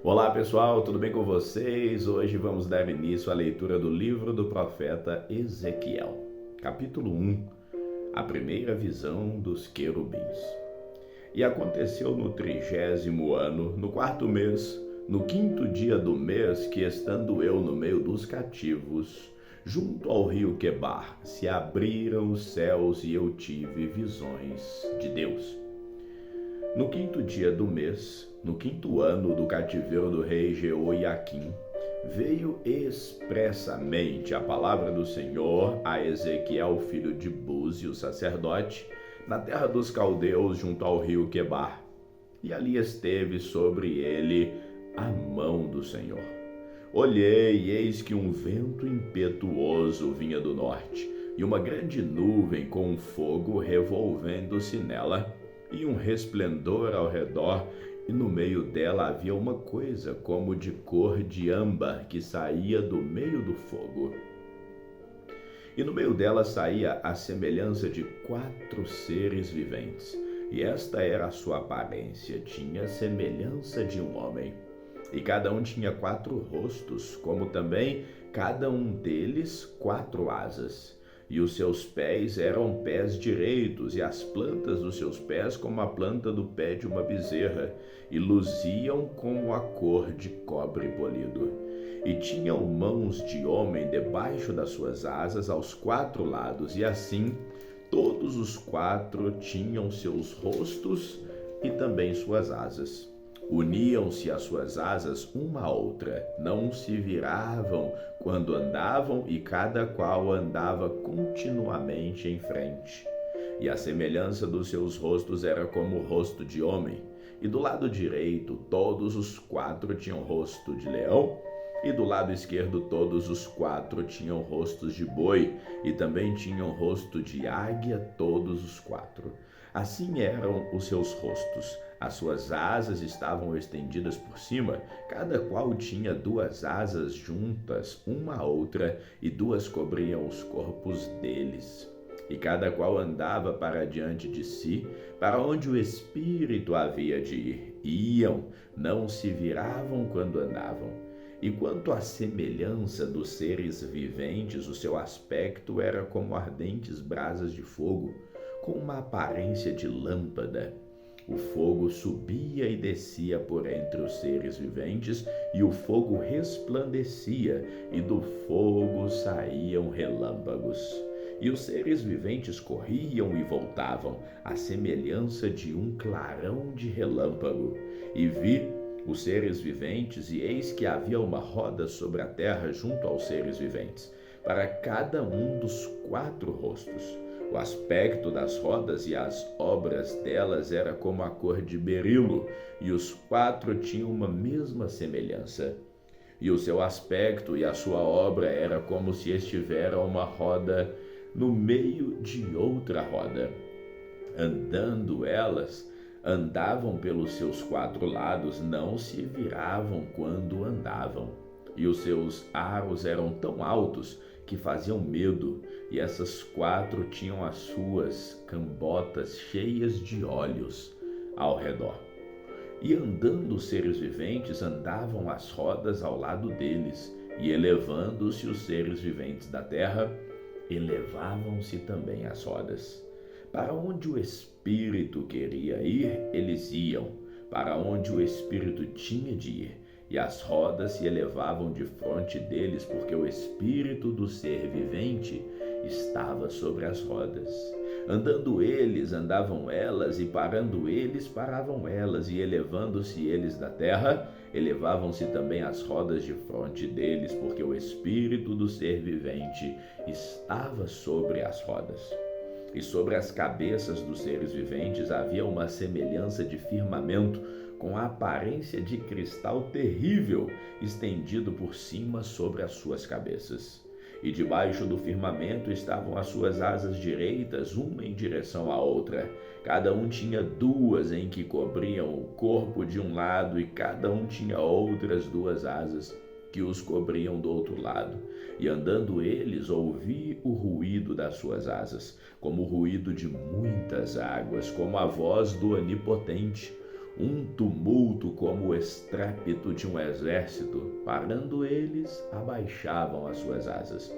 Olá pessoal, tudo bem com vocês? Hoje vamos dar início à leitura do livro do profeta Ezequiel, capítulo 1, a primeira visão dos querubins. E aconteceu no 30º ano, no 4º mês, no 5º dia do mês, que estando eu no meio dos cativos, junto ao rio Quebar, se abriram os céus e eu tive visões de Deus. No 5º dia do mês, no 5º ano do cativeiro do rei Jeoiaquim, veio expressamente a palavra do Senhor a Ezequiel, filho de Buzi, o sacerdote, na terra dos caldeus, junto ao rio Quebar. E ali esteve sobre ele a mão do Senhor. Olhei, e eis que um vento impetuoso vinha do norte, e uma grande nuvem com fogo revolvendo-se nela, e um resplendor ao redor, e no meio dela havia uma coisa como de cor de âmbar que saía do meio do fogo. E no meio dela saía a semelhança de 4 seres viventes, e esta era a sua aparência, tinha a semelhança de um homem. E cada um tinha 4 rostos, como também cada um deles 4 asas. E os seus pés eram pés direitos, e as plantas dos seus pés como a planta do pé de uma bezerra, e luziam como a cor de cobre polido. E tinham mãos de homem debaixo das suas asas aos 4 lados, e assim todos os 4 tinham seus rostos e também suas asas. Uniam-se as suas asas uma à outra, não se viravam quando andavam, e cada qual andava continuamente em frente. E a semelhança dos seus rostos era como o rosto de homem. E do lado direito todos os 4 tinham rosto de leão, e do lado esquerdo todos os 4 tinham rostos de boi, e também tinham rosto de águia todos os 4. Assim eram os seus rostos. As suas asas estavam estendidas por cima, cada qual tinha 2 asas juntas uma à outra, e 2 cobriam os corpos deles. E cada qual andava para diante de si, para onde o Espírito havia de ir. Iam, não se viravam quando andavam. E quanto à semelhança dos seres viventes, o seu aspecto era como ardentes brasas de fogo, com uma aparência de lâmpada. O fogo subia e descia por entre os seres viventes, e o fogo resplandecia, e do fogo saíam relâmpagos. E os seres viventes corriam e voltavam, à semelhança de um clarão de relâmpago. E vi os seres viventes, e eis que havia uma roda sobre a terra junto aos seres viventes, para cada um dos 4 rostos. O aspecto das rodas e as obras delas era como a cor de berilo, e os 4 tinham uma mesma semelhança. E o seu aspecto e a sua obra era como se estivera uma roda no meio de outra roda. Andando elas, andavam pelos seus 4 lados, não se viravam quando andavam. E os seus aros eram tão altos que faziam medo, e essas 4 tinham as suas cambotas cheias de olhos ao redor. E andando os seres viventes, andavam as rodas ao lado deles, e elevando-se os seres viventes da terra, elevavam-se também as rodas. Para onde o Espírito queria ir, eles iam, para onde o Espírito tinha de ir. E as rodas se elevavam defronte deles, porque o Espírito do ser vivente estava sobre as rodas. Andando eles, andavam elas, e parando eles, paravam elas, e elevando-se eles da terra, elevavam-se também as rodas defronte deles, porque o Espírito do ser vivente estava sobre as rodas. E sobre as cabeças dos seres viventes havia uma semelhança de firmamento, com a aparência de cristal terrível, estendido por cima sobre as suas cabeças. E debaixo do firmamento estavam as suas asas direitas, uma em direção à outra. Cada um tinha 2 em que cobriam o corpo de um lado, e cada um tinha outras 2 asas que os cobriam do outro lado. E andando eles, ouvi o ruído das suas asas, como o ruído de muitas águas, como a voz do Onipotente. um tumulto como o estrépito de um exército. Parando eles, abaixavam as suas asas.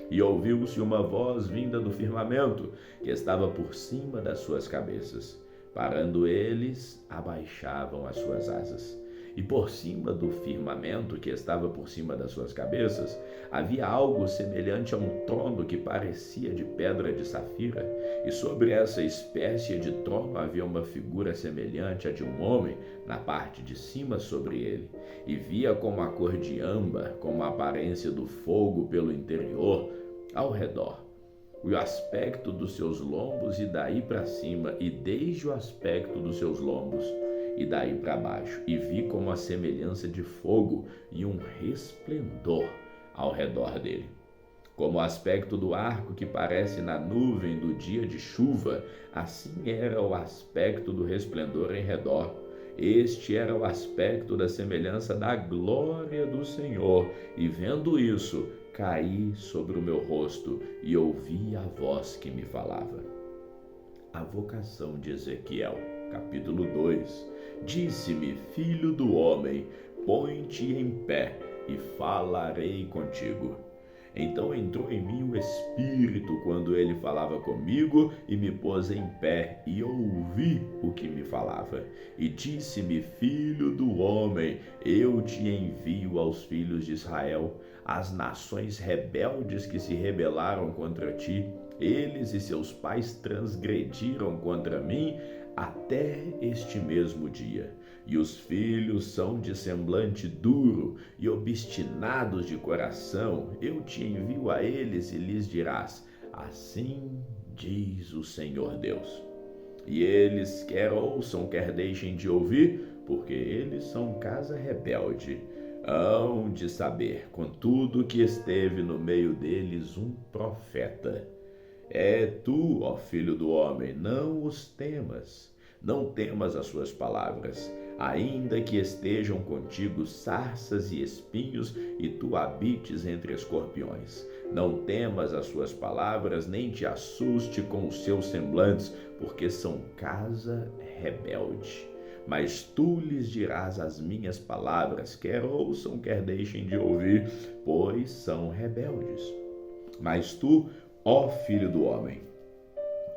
E ouviu-se uma voz vinda do firmamento, que estava por cima das suas cabeças. Parando eles, abaixavam as suas asas. E por cima do firmamento que estava por cima das suas cabeças, havia algo semelhante a um trono que parecia de pedra de safira, e sobre essa espécie de trono havia uma figura semelhante à de um homem na parte de cima sobre ele, e via como a cor de âmbar, como a aparência do fogo pelo interior, ao redor. O aspecto dos seus lombos e daí para cima, e desde o aspecto dos seus lombos e daí para baixo, e vi como a semelhança de fogo e um resplendor ao redor dele. Como o aspecto do arco que parece na nuvem do dia de chuva, assim era o aspecto do resplendor em redor. Este era o aspecto da semelhança da glória do Senhor, e vendo isso, caí sobre o meu rosto e ouvi a voz que me falava. A vocação de Ezequiel, capítulo 2. Disse-me, filho do homem, põe-te em pé e falarei contigo. Então entrou em mim o Espírito quando ele falava comigo e me pôs em pé e ouvi o que me falava. E disse-me, filho do homem, eu te envio aos filhos de Israel, às nações rebeldes que se rebelaram contra ti. Eles e seus pais transgrediram contra mim até este mesmo dia. E os filhos são de semblante duro e obstinados de coração. Eu te envio a eles e lhes dirás, assim diz o Senhor Deus. E eles quer ouçam, quer deixem de ouvir, porque eles são casa rebelde. Hão de saber, contudo, que esteve no meio deles um profeta. É tu, ó filho do homem, não os temas, não temas as suas palavras, ainda que estejam contigo sarças e espinhos, e tu habites entre escorpiões. Não temas as suas palavras, nem te assuste com os seus semblantes, porque são casa rebelde. Mas tu lhes dirás as minhas palavras, quer ouçam, quer deixem de ouvir, pois são rebeldes. Mas tu, ó filho do homem,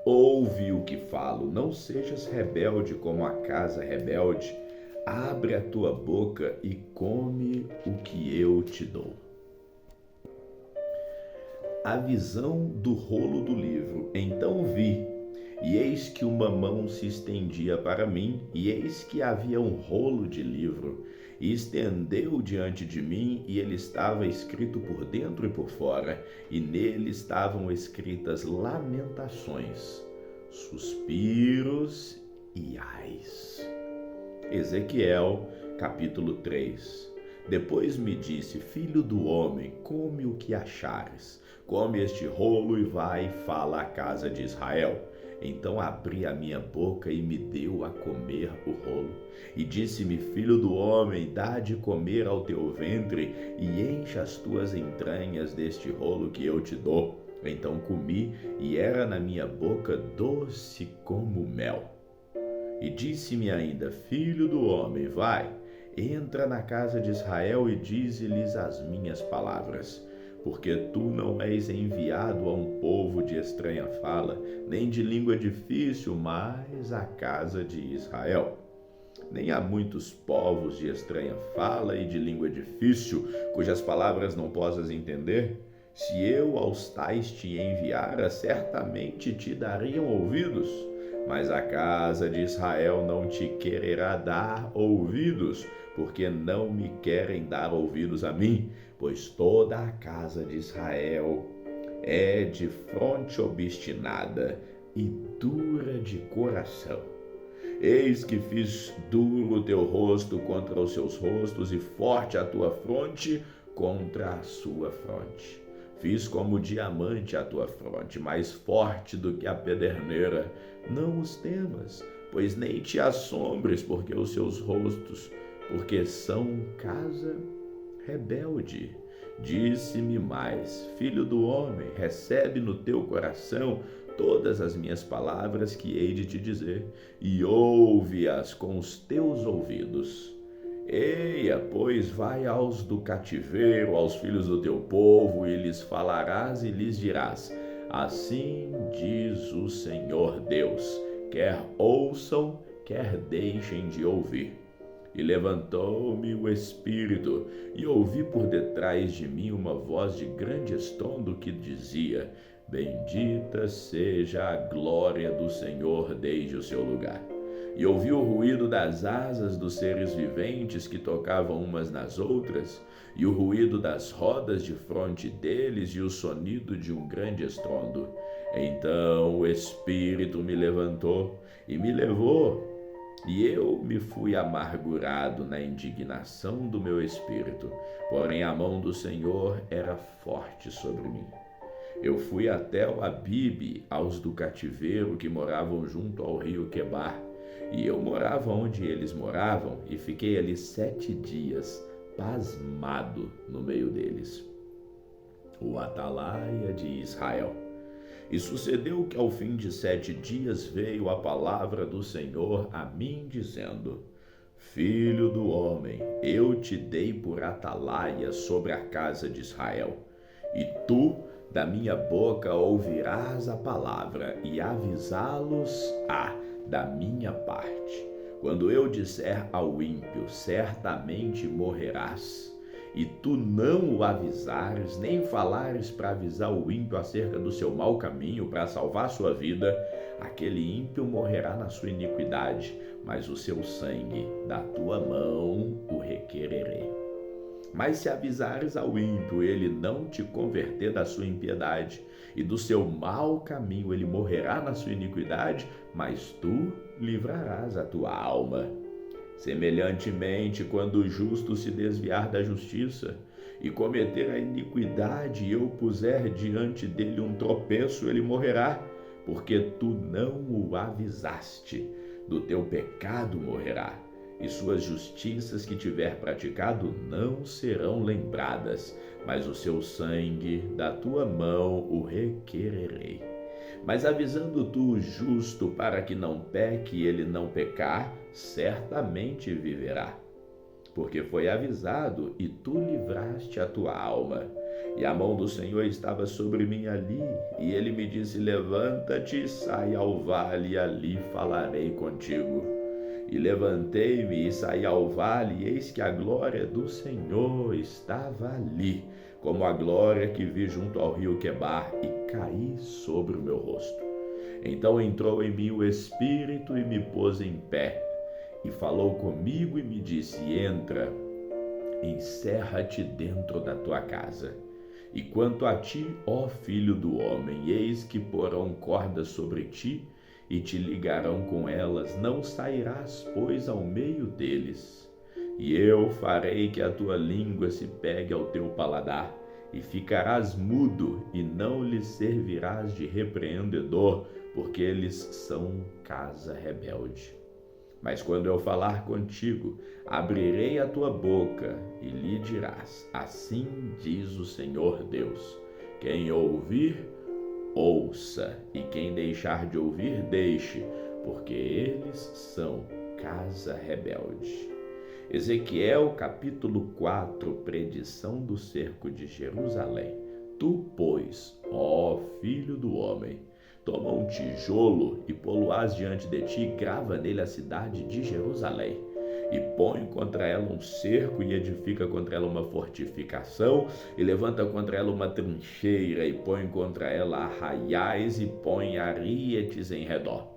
ouve o que falo, não sejas rebelde como a casa rebelde. Abre a tua boca e come o que eu te dou. A visão do rolo do livro. Então vi, e eis que uma mão se estendia para mim, e eis que havia um rolo de livro, e estendeu diante de mim, e ele estava escrito por dentro e por fora, e nele estavam escritas lamentações, suspiros e ais. Ezequiel, capítulo 3. Depois me disse, filho do homem, come o que achares, come este rolo e vai e fala à casa de Israel. Então abri a minha boca e me deu a comer o rolo. E disse-me, filho do homem, dá de comer ao teu ventre e enche as tuas entranhas deste rolo que eu te dou. Então comi e era na minha boca doce como mel. E disse-me ainda, filho do homem, vai, entra na casa de Israel e dize-lhes as minhas palavras. Porque tu não és enviado a um povo de estranha fala, nem de língua difícil, mas à casa de Israel. Nem há muitos povos de estranha fala e de língua difícil, cujas palavras não possas entender? Se eu aos tais te enviara, certamente te dariam ouvidos. Mas a casa de Israel não te quererá dar ouvidos, porque não me querem dar ouvidos a mim, pois toda a casa de Israel é de fronte obstinada e dura de coração. Eis que fiz duro o teu rosto contra os seus rostos e forte a tua fronte contra a sua fronte. Fiz como diamante a tua fronte, mais forte do que a pederneira. Não os temas, pois nem te assombres, porque os seus rostos, porque são casa rebelde. Disse-me mais, filho do homem, recebe no teu coração todas as minhas palavras que hei de te dizer, e ouve-as com os teus ouvidos. Eia, pois, vai aos do cativeiro, aos filhos do teu povo, e lhes falarás e lhes dirás: assim diz o Senhor Deus, quer ouçam, quer deixem de ouvir. E levantou-me o Espírito, e ouvi por detrás de mim uma voz de grande estrondo que dizia: bendita seja a glória do Senhor desde o seu lugar. E ouvi o ruído das asas dos seres viventes que tocavam umas nas outras, e o ruído das rodas de fronte deles, e o sonido de um grande estrondo. Então o Espírito me levantou e me levou, e eu me fui amargurado na indignação do meu espírito, porém a mão do Senhor era forte sobre mim. Eu fui até o Abibe, aos do cativeiro que moravam junto ao rio Quebar, e eu morava onde eles moravam, e fiquei ali 7 dias, pasmado no meio deles. O atalaia de Israel. E sucedeu que ao fim de 7 dias veio a palavra do Senhor a mim, dizendo: filho do homem, eu te dei por atalaia sobre a casa de Israel, e tu da minha boca ouvirás a palavra, e avisá-los-á da minha parte. Quando eu disser ao ímpio, certamente morrerás, e tu não o avisares, nem falares para avisar o ímpio acerca do seu mau caminho, para salvar sua vida, aquele ímpio morrerá na sua iniquidade, mas o seu sangue da tua mão o requererei. Mas se avisares ao ímpio, ele não te converter da sua impiedade, e do seu mau caminho ele morrerá na sua iniquidade, mas tu livrarás a tua alma. Semelhantemente, quando o justo se desviar da justiça e cometer a iniquidade, e eu puser diante dele um tropeço, ele morrerá, porque tu não o avisaste. Do teu pecado morrerá, e suas justiças que tiver praticado não serão lembradas, mas o seu sangue da tua mão o requererei. Mas avisando tu o justo para que não peque e ele não pecar, certamente viverá. Porque foi avisado e tu livraste a tua alma. E a mão do Senhor estava sobre mim ali, e ele me disse: levanta-te, sai ao vale, e ali falarei contigo. E levantei-me e saí ao vale, e eis que a glória do Senhor estava ali, como a glória que vi junto ao rio Quebar, e caí sobre o meu rosto. Então entrou em mim o Espírito e me pôs em pé, e falou comigo e me disse: entra, encerra-te dentro da tua casa. E quanto a ti, ó filho do homem, eis que porão cordas sobre ti, e te ligarão com elas, não sairás, pois, ao meio deles. E eu farei que a tua língua se pegue ao teu paladar, e ficarás mudo, e não lhes servirás de repreendedor, porque eles são casa rebelde. Mas quando eu falar contigo, abrirei a tua boca, e lhe dirás: assim diz o Senhor Deus. Quem ouvir, ouça, e quem deixar de ouvir, deixe, porque eles são casa rebelde. Ezequiel capítulo 4, predição do cerco de Jerusalém. Tu, pois, ó filho do homem, toma um tijolo e pô-lo-ás diante de ti, e grava nele a cidade de Jerusalém. E põe contra ela um cerco, e edifica contra ela uma fortificação, e levanta contra ela uma trincheira, e põe contra ela arraiais, e põe arietes em redor.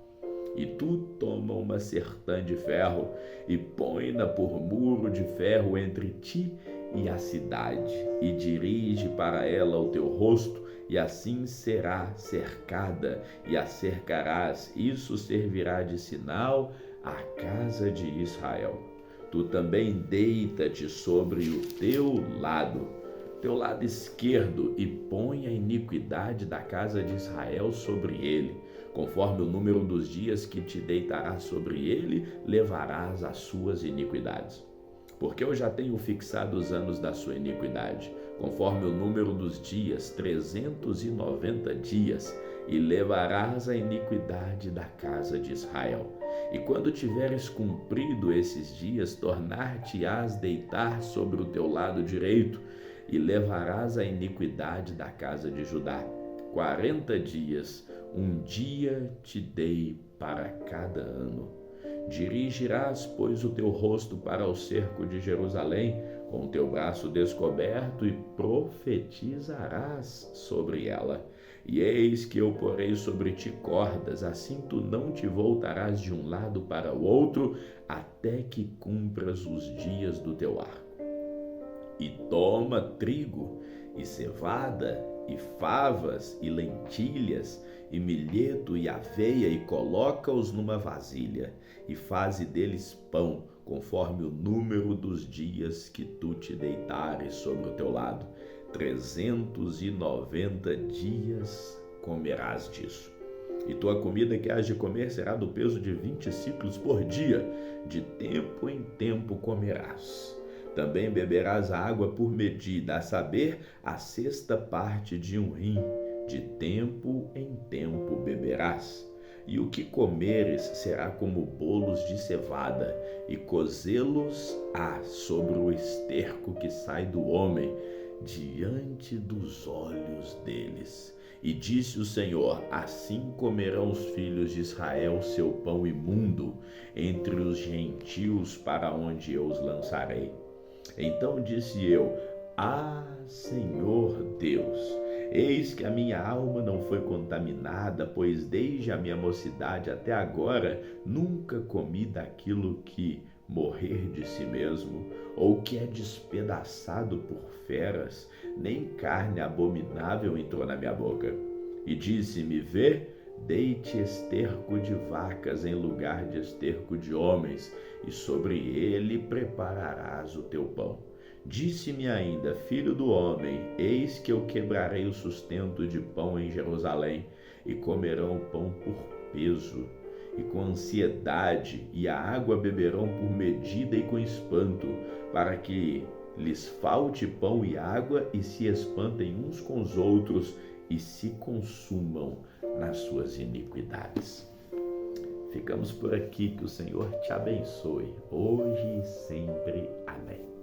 E tu toma uma sertã de ferro, e põe-na por muro de ferro entre ti e a cidade, e dirige para ela o teu rosto, e assim será cercada, e a cercarás. Isso servirá de sinal à casa de Israel. Tu também deita-te sobre o teu lado esquerdo, e põe a iniquidade da casa de Israel sobre ele. Conforme o número dos dias que te deitarás sobre ele, levarás as suas iniquidades. Porque eu já tenho fixado os anos da sua iniquidade, conforme o número dos dias, 390 dias, e levarás a iniquidade da casa de Israel. E quando tiveres cumprido esses dias, tornar-te-ás deitar sobre o teu lado direito, e levarás a iniquidade da casa de Judá. 40 dias, um dia te dei para cada ano. Dirigirás, pois, o teu rosto para o cerco de Jerusalém, com o teu braço descoberto, e profetizarás sobre ela. E eis que eu porei sobre ti cordas, assim tu não te voltarás de um lado para o outro, até que cumpras os dias do teu arco. E toma trigo, e cevada, e favas, e lentilhas, e milheto, e aveia, e coloca-os numa vasilha, e faze deles pão, conforme o número dos dias que tu te deitares sobre o teu lado. 390 dias comerás disso. E tua comida que hás de comer será do peso de 20 siclos por dia, de tempo em tempo comerás. Também beberás a água por medida, a saber, a sexta parte de um rim, de tempo em tempo beberás. E o que comeres será como bolos de cevada, e cozê-los há sobre o esterco que sai do homem, diante dos olhos deles. E disse o Senhor: assim comerão os filhos de Israel seu pão imundo entre os gentios, para onde eu os lançarei. Então disse eu: Senhor Deus, eis que a minha alma não foi contaminada, pois desde a minha mocidade até agora nunca comi daquilo que morrer de si mesmo, ou que é despedaçado por feras, nem carne abominável entrou na minha boca. E disse-me: vê, dei-te esterco de vacas em lugar de esterco de homens, e sobre ele prepararás o teu pão. Disse-me ainda: filho do homem, eis que eu quebrarei o sustento de pão em Jerusalém, e comerão o pão por peso, e com ansiedade, e a água beberão por medida e com espanto, para que lhes falte pão e água, e se espantem uns com os outros, e se consumam nas suas iniquidades. Ficamos por aqui, que o Senhor te abençoe, hoje e sempre. Amém.